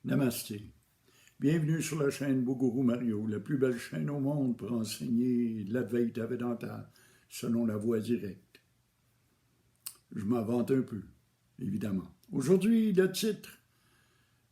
Namasté. Bienvenue sur la chaîne Boguru Mario, la plus belle chaîne au monde pour enseigner l'Advaita Vedanta selon la voie directe. Je m'en vante un peu, évidemment. Aujourd'hui, le titre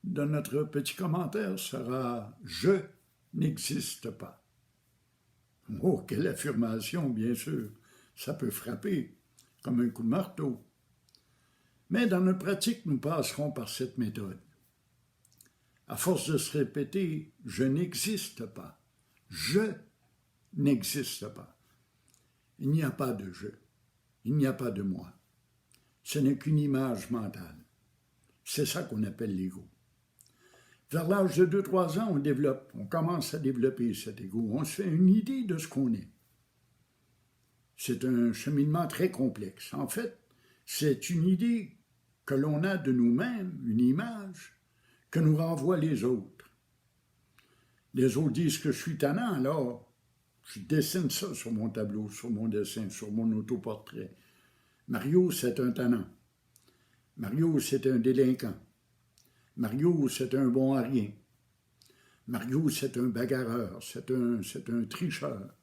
de notre petit commentaire sera « Je n'existe pas ». Oh, quelle affirmation, bien sûr. Ça peut frapper comme un coup de marteau. Mais dans notre pratique, nous passerons par cette méthode. À force de se répéter, je n'existe pas. Je n'existe pas. Il n'y a pas de je. Il n'y a pas de moi. Ce n'est qu'une image mentale. C'est ça qu'on appelle l'ego. Vers l'âge de 2-3 ans, on commence à développer cet ego. On se fait une idée de ce qu'on est. C'est un cheminement très complexe. En fait, c'est une idée que l'on a de nous-mêmes, une image, que nous renvoient les autres. Les autres disent que je suis tannant, alors je dessine ça sur mon tableau, sur mon dessin, sur mon autoportrait. Mario, c'est un tannant. Mario, c'est un délinquant. Mario, c'est un bon à rien. Mario, c'est un bagarreur, c'est un tricheur.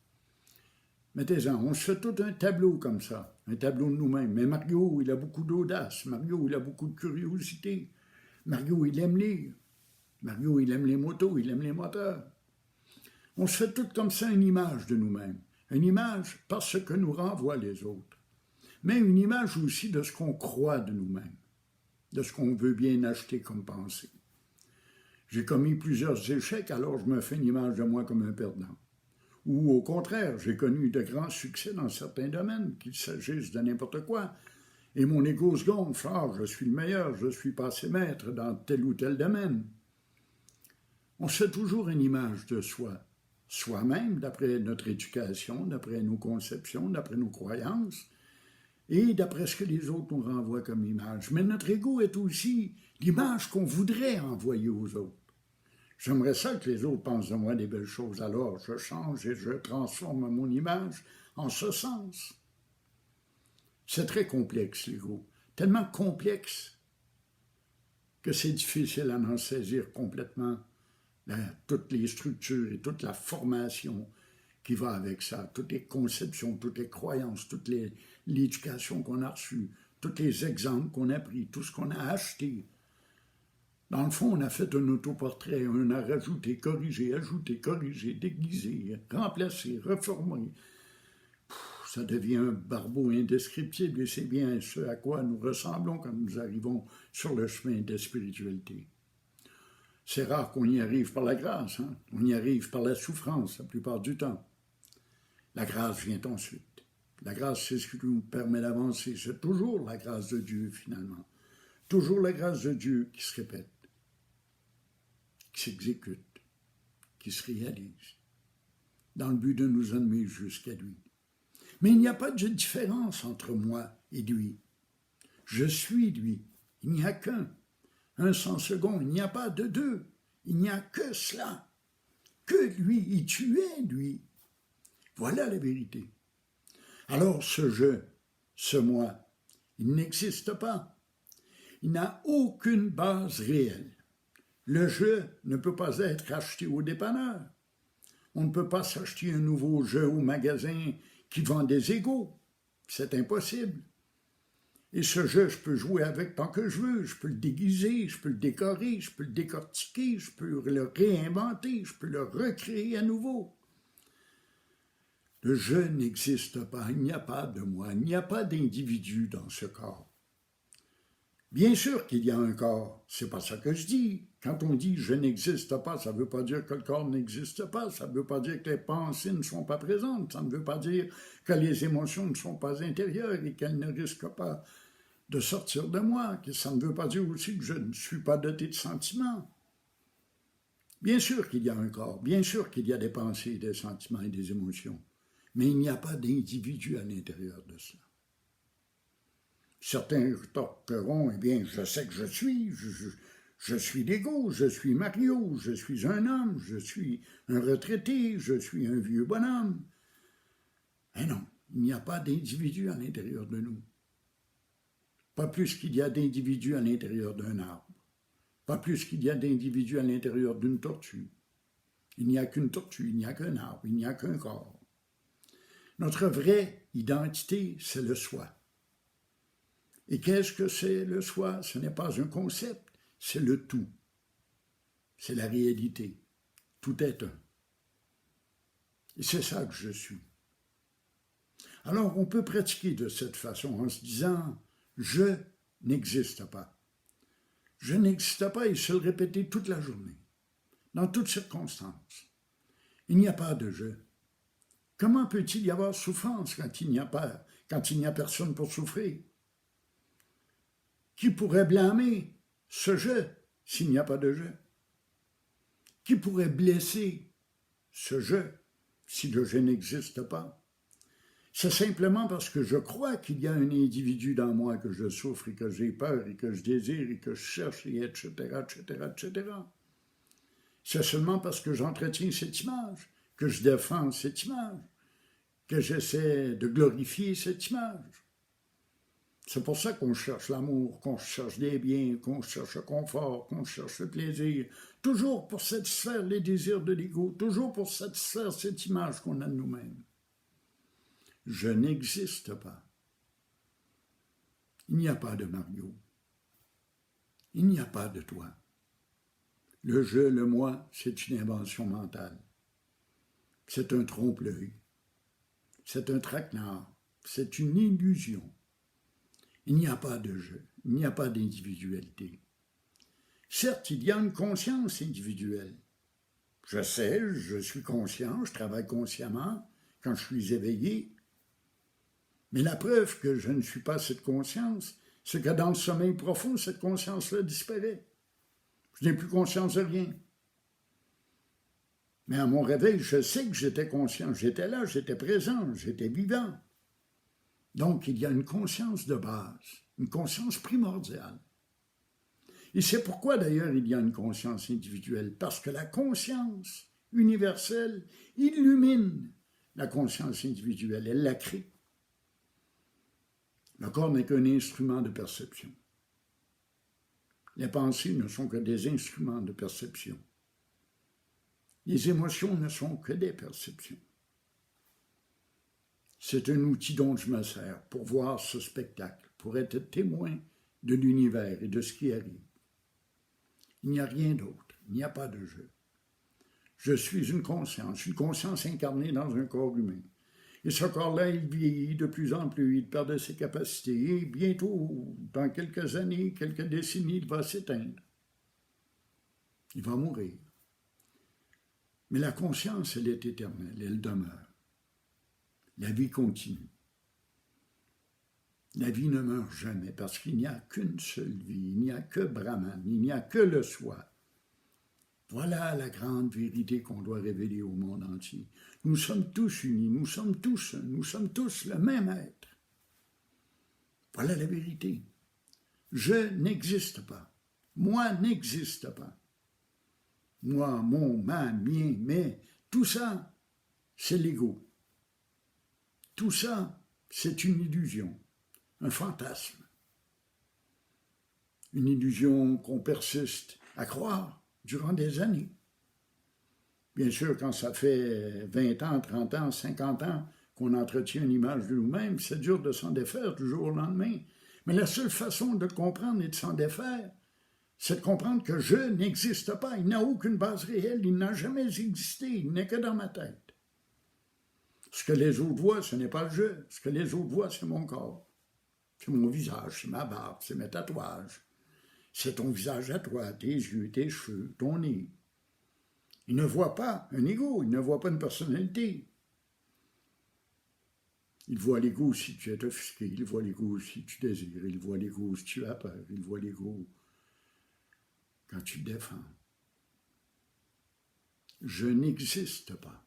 Mettez-en, on se fait tout un tableau comme ça, un tableau de nous-mêmes. Mais Mario, il a beaucoup d'audace. Mario, il a beaucoup de curiosité. Mario, il aime lire. Mario, il aime les motos, il aime les moteurs. On se fait tout comme ça une image de nous-mêmes. Une image parce que nous renvoient les autres. Mais une image aussi de ce qu'on croit de nous-mêmes, de ce qu'on veut bien acheter comme pensée. J'ai commis plusieurs échecs, alors je me fais une image de moi comme un perdant. Ou au contraire, j'ai connu de grands succès dans certains domaines, qu'il s'agisse de n'importe quoi, et mon ego se gonfle, je suis le meilleur, je suis passé maître dans tel ou tel domaine. On se fait toujours une image de soi, soi-même, d'après notre éducation, d'après nos conceptions, d'après nos croyances, et d'après ce que les autres nous renvoient comme image. Mais notre ego est aussi l'image qu'on voudrait envoyer aux autres. J'aimerais ça que les autres pensent de moi des belles choses, alors je change et je transforme mon image en ce sens. C'est très complexe, l'ego. Tellement complexe que c'est difficile à en saisir complètement toutes les structures et toute la formation qui va avec ça, toutes les conceptions, toutes les croyances, toute l'éducation qu'on a reçue, tous les exemples qu'on a pris, tout ce qu'on a acheté. Dans le fond, on a fait un autoportrait, on a rajouté, corrigé, ajouté, corrigé, déguisé, remplacé, reformé. Ça devient un barbeau indescriptible et c'est bien ce à quoi nous ressemblons quand nous arrivons sur le chemin de la spiritualité. C'est rare qu'on y arrive par la grâce, hein? On y arrive par la souffrance la plupart du temps. La grâce vient ensuite. La grâce, c'est ce qui nous permet d'avancer. C'est toujours la grâce de Dieu, finalement. Toujours la grâce de Dieu qui se répète, qui s'exécute, qui se réalise, dans le but de nous amener jusqu'à lui. Mais il n'y a pas de différence entre moi et lui. Je suis lui. Il n'y a qu'un. Un sans second. Il n'y a pas de deux. Il n'y a que cela. Que lui. Et tu es lui. Voilà la vérité. Alors ce je, ce moi, il n'existe pas. Il n'a aucune base réelle. Le je ne peut pas être acheté au dépanneur. On ne peut pas s'acheter un nouveau jeu au magasin qui vend des égos. C'est impossible. Et ce jeu, je peux jouer avec tant que je veux. Je peux le déguiser, je peux le décorer, je peux le décortiquer, je peux le réinventer, je peux le recréer à nouveau. Le je n'existe pas, il n'y a pas de moi, il n'y a pas d'individu dans ce corps. Bien sûr qu'il y a un corps, c'est pas ça que je dis. Quand on dit « je n'existe pas », ça ne veut pas dire que le corps n'existe pas, ça ne veut pas dire que les pensées ne sont pas présentes, ça ne veut pas dire que les émotions ne sont pas intérieures et qu'elles ne risquent pas de sortir de moi, que ça ne veut pas dire aussi que je ne suis pas doté de sentiments. Bien sûr qu'il y a un corps, bien sûr qu'il y a des pensées, des sentiments et des émotions, mais il n'y a pas d'individu à l'intérieur de cela. Certains rétorqueront, eh bien, je sais que je suis l'ego, je suis Mario, je suis un homme, je suis un retraité, je suis un vieux bonhomme. Mais non, il n'y a pas d'individu à l'intérieur de nous. Pas plus qu'il y a d'individus à l'intérieur d'un arbre. Pas plus qu'il y a d'individus à l'intérieur d'une tortue. Il n'y a qu'une tortue, il n'y a qu'un arbre, il n'y a qu'un corps. Notre vraie identité, c'est le soi. Et qu'est-ce que c'est le soi? Ce n'est pas un concept, c'est le tout. C'est la réalité. Tout est un. Et c'est ça que je suis. Alors on peut pratiquer de cette façon en se disant « je n'existe pas ». Je n'existe pas et se le répéter toute la journée, dans toutes circonstances. Il n'y a pas de je. Comment peut-il y avoir souffrance quand il n'y a personne pour souffrir? Qui pourrait blâmer ce je s'il n'y a pas de je? Qui pourrait blesser ce je si le je n'existe pas? C'est simplement parce que je crois qu'il y a un individu dans moi que je souffre et que j'ai peur et que je désire et que je cherche, et etc., etc., etc. C'est seulement parce que j'entretiens cette image, que je défends cette image, que j'essaie de glorifier cette image. C'est pour ça qu'on cherche l'amour, qu'on cherche des biens, qu'on cherche le confort, qu'on cherche le plaisir, toujours pour satisfaire les désirs de l'ego, toujours pour satisfaire cette image qu'on a de nous-mêmes. Je n'existe pas. Il n'y a pas de Mario. Il n'y a pas de toi. Le je, le moi, c'est une invention mentale. C'est un trompe-l'œil. C'est un traquenard. C'est une illusion. Il n'y a pas de je. Il n'y a pas d'individualité. Certes, il y a une conscience individuelle. Je sais, je suis conscient, je travaille consciemment quand je suis éveillé. Mais la preuve que je ne suis pas cette conscience, c'est que dans le sommeil profond, cette conscience-là disparaît. Je n'ai plus conscience de rien. Mais à mon réveil, je sais que j'étais conscient, j'étais là, j'étais présent, j'étais vivant. Donc, il y a une conscience de base, une conscience primordiale. Et c'est pourquoi, d'ailleurs, il y a une conscience individuelle, parce que la conscience universelle illumine la conscience individuelle, elle la crée. Le corps n'est qu'un instrument de perception. Les pensées ne sont que des instruments de perception. Les émotions ne sont que des perceptions. C'est un outil dont je me sers pour voir ce spectacle, pour être témoin de l'univers et de ce qui arrive. Il n'y a rien d'autre, il n'y a pas de jeu. Je suis une conscience incarnée dans un corps humain. Et ce corps-là, il vieillit de plus en plus, il perd de ses capacités, et bientôt, dans quelques années, quelques décennies, il va s'éteindre. Il va mourir. Mais la conscience, elle est éternelle, elle demeure. La vie continue. La vie ne meurt jamais parce qu'il n'y a qu'une seule vie, il n'y a que Brahman, il n'y a que le soi. Voilà la grande vérité qu'on doit révéler au monde entier. Nous sommes tous unis, nous sommes tous un, nous sommes tous le même être. Voilà la vérité. Je n'existe pas. Moi n'existe pas. Moi, mon, ma, mien, mais, tout ça, c'est l'ego. Tout ça, c'est une illusion, un fantasme. Une illusion qu'on persiste à croire durant des années. Bien sûr, quand ça fait 20 ans, 30 ans, 50 ans qu'on entretient une image de nous-mêmes, c'est dur de s'en défaire du jour au lendemain. Mais la seule façon de comprendre et de s'en défaire, c'est de comprendre que je n'existe pas. Il n'a aucune base réelle, il n'a jamais existé, il n'est que dans ma tête. Ce que les autres voient, ce n'est pas le je. Ce que les autres voient, c'est mon corps. C'est mon visage, c'est ma barbe, c'est mes tatouages. C'est ton visage à toi, tes yeux, tes cheveux, ton nez. Il ne voit pas un ego, il ne voit pas une personnalité. Il voit l'ego si tu es offusqué, il voit l'ego si tu désires, il voit l'ego si tu as peur, il voit l'ego quand tu te défends. Je n'existe pas.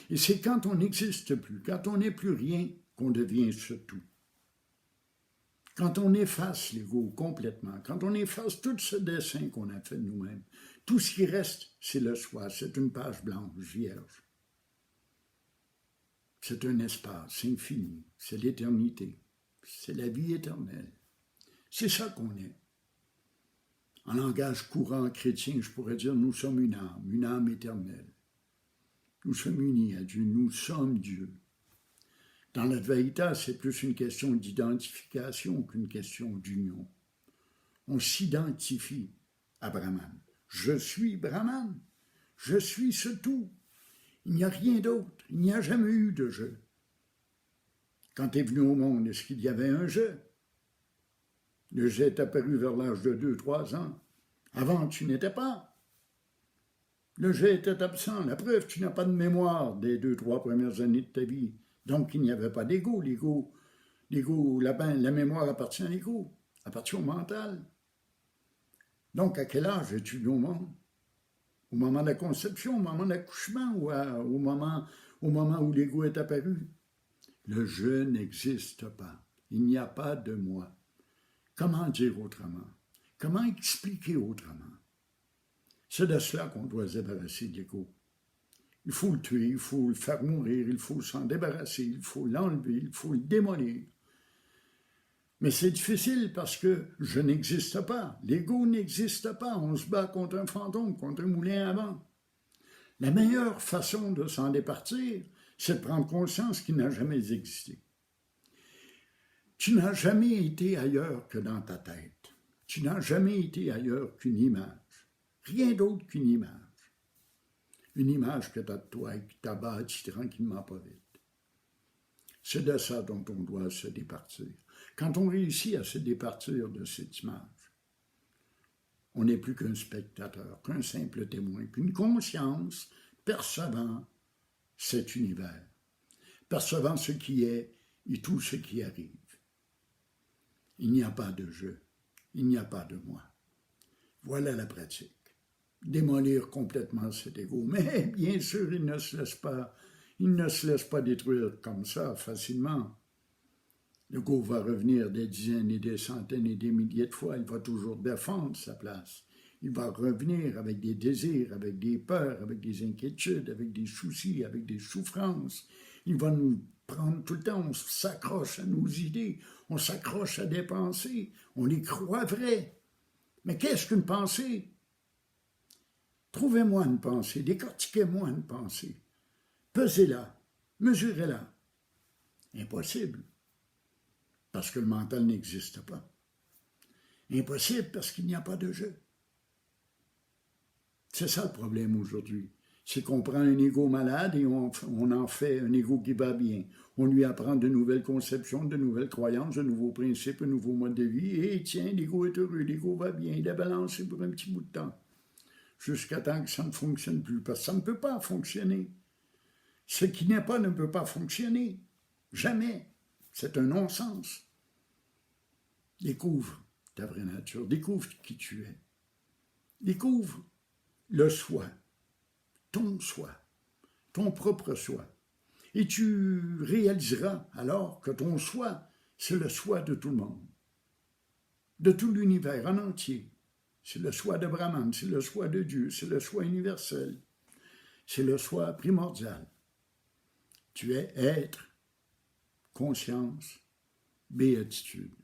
Et c'est quand on n'existe plus, quand on n'est plus rien, qu'on devient ce tout. Quand on efface l'ego complètement, quand on efface tout ce dessin qu'on a fait de nous-mêmes, tout ce qui reste, c'est le soi, c'est une page blanche, vierge. C'est un espace infini, c'est l'éternité, c'est la vie éternelle. C'est ça qu'on est. En langage courant chrétien, je pourrais dire, nous sommes une âme éternelle. Nous sommes unis à Dieu, nous sommes Dieu. Dans l'Advaita, c'est plus une question d'identification qu'une question d'union. On s'identifie à Brahman. Je suis Brahman. Je suis ce tout. Il n'y a rien d'autre. Il n'y a jamais eu de je. Quand tu es venu au monde, est-ce qu'il y avait un je? Le je est apparu vers l'âge de 2-3 ans. Avant, tu n'étais pas. Le je était absent. La preuve, tu n'as pas de mémoire des 2-3 premières années de ta vie. Donc, il n'y avait pas d'ego. L'ego, la mémoire appartient à l'ego, appartient au mental. Donc, à quel âge es-tu venu au monde? Au moment de la conception, au moment de l'accouchement ou au moment où l'ego est apparu? Le je n'existe pas. Il n'y a pas de moi. Comment dire autrement? Comment expliquer autrement? C'est de cela qu'on doit se débarrasser de l'ego. Il faut le tuer, il faut le faire mourir, il faut s'en débarrasser, il faut l'enlever, il faut le démolir. Mais c'est difficile parce que je n'existe pas. L'ego n'existe pas. On se bat contre un fantôme, contre un moulin à vent. La meilleure façon de s'en départir, c'est de prendre conscience qu'il n'a jamais existé. Tu n'as jamais été ailleurs que dans ta tête. Tu n'as jamais été ailleurs qu'une image. Rien d'autre qu'une image. Une image que tu as de toi et qui t'abattit tranquillement pas vite. C'est de ça dont on doit se départir. Quand on réussit à se départir de cette image, on n'est plus qu'un spectateur, qu'un simple témoin, qu'une conscience percevant cet univers, percevant ce qui est et tout ce qui arrive. Il n'y a pas de je, il n'y a pas de moi. Voilà la pratique. Démolir complètement cet ego. Mais bien sûr, il ne se laisse pas détruire comme ça facilement. L'ego va revenir des dizaines et des centaines et des milliers de fois. Il va toujours défendre sa place. Il va revenir avec des désirs, avec des peurs, avec des inquiétudes, avec des soucis, avec des souffrances. Il va nous prendre tout le temps. On s'accroche à nos idées, on s'accroche à des pensées, on les croit vraies. Mais qu'est-ce qu'une pensée? Trouvez-moi une pensée, décortiquez-moi une pensée. Pesez-la, mesurez-la. Impossible, parce que le mental n'existe pas. Impossible, parce qu'il n'y a pas de je. C'est ça le problème aujourd'hui. C'est qu'on prend un ego malade et on en fait un ego qui va bien. On lui apprend de nouvelles conceptions, de nouvelles croyances, de nouveaux principes, de nouveaux modes de vie. Et tiens, l'ego est heureux, l'ego va bien. Il a balancé pour un petit bout de temps. Jusqu'à temps que ça ne fonctionne plus. Parce que ça ne peut pas fonctionner. Ce qui n'est pas ne peut pas fonctionner. Jamais. C'est un non-sens. Découvre ta vraie nature. Découvre qui tu es. Découvre le soi. Ton soi. Ton propre soi. Et tu réaliseras alors que ton soi, c'est le soi de tout le monde. De tout l'univers en entier. C'est le soi de Brahman, c'est le soi de Dieu, c'est le soi universel. C'est le soi primordial. Tu es être, conscience, béatitude.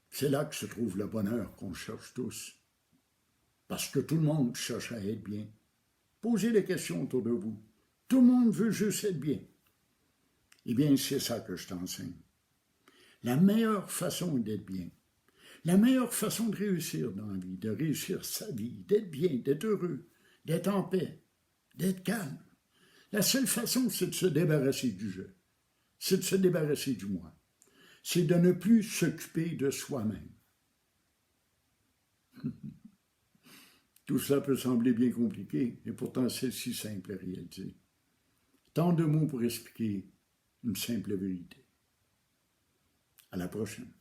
C'est là que se trouve le bonheur qu'on cherche tous. Parce que tout le monde cherche à être bien. Posez des questions autour de vous. Tout le monde veut juste être bien. Eh bien, c'est ça que je t'enseigne. La meilleure façon d'être bien, la meilleure façon de réussir dans la vie, de réussir sa vie, d'être bien, d'être heureux, d'être en paix, d'être calme. La seule façon, c'est de se débarrasser du je. C'est de se débarrasser du moi. C'est de ne plus s'occuper de soi-même. Tout cela peut sembler bien compliqué, et pourtant c'est si simple à réaliser. Tant de mots pour expliquer une simple vérité. À la prochaine.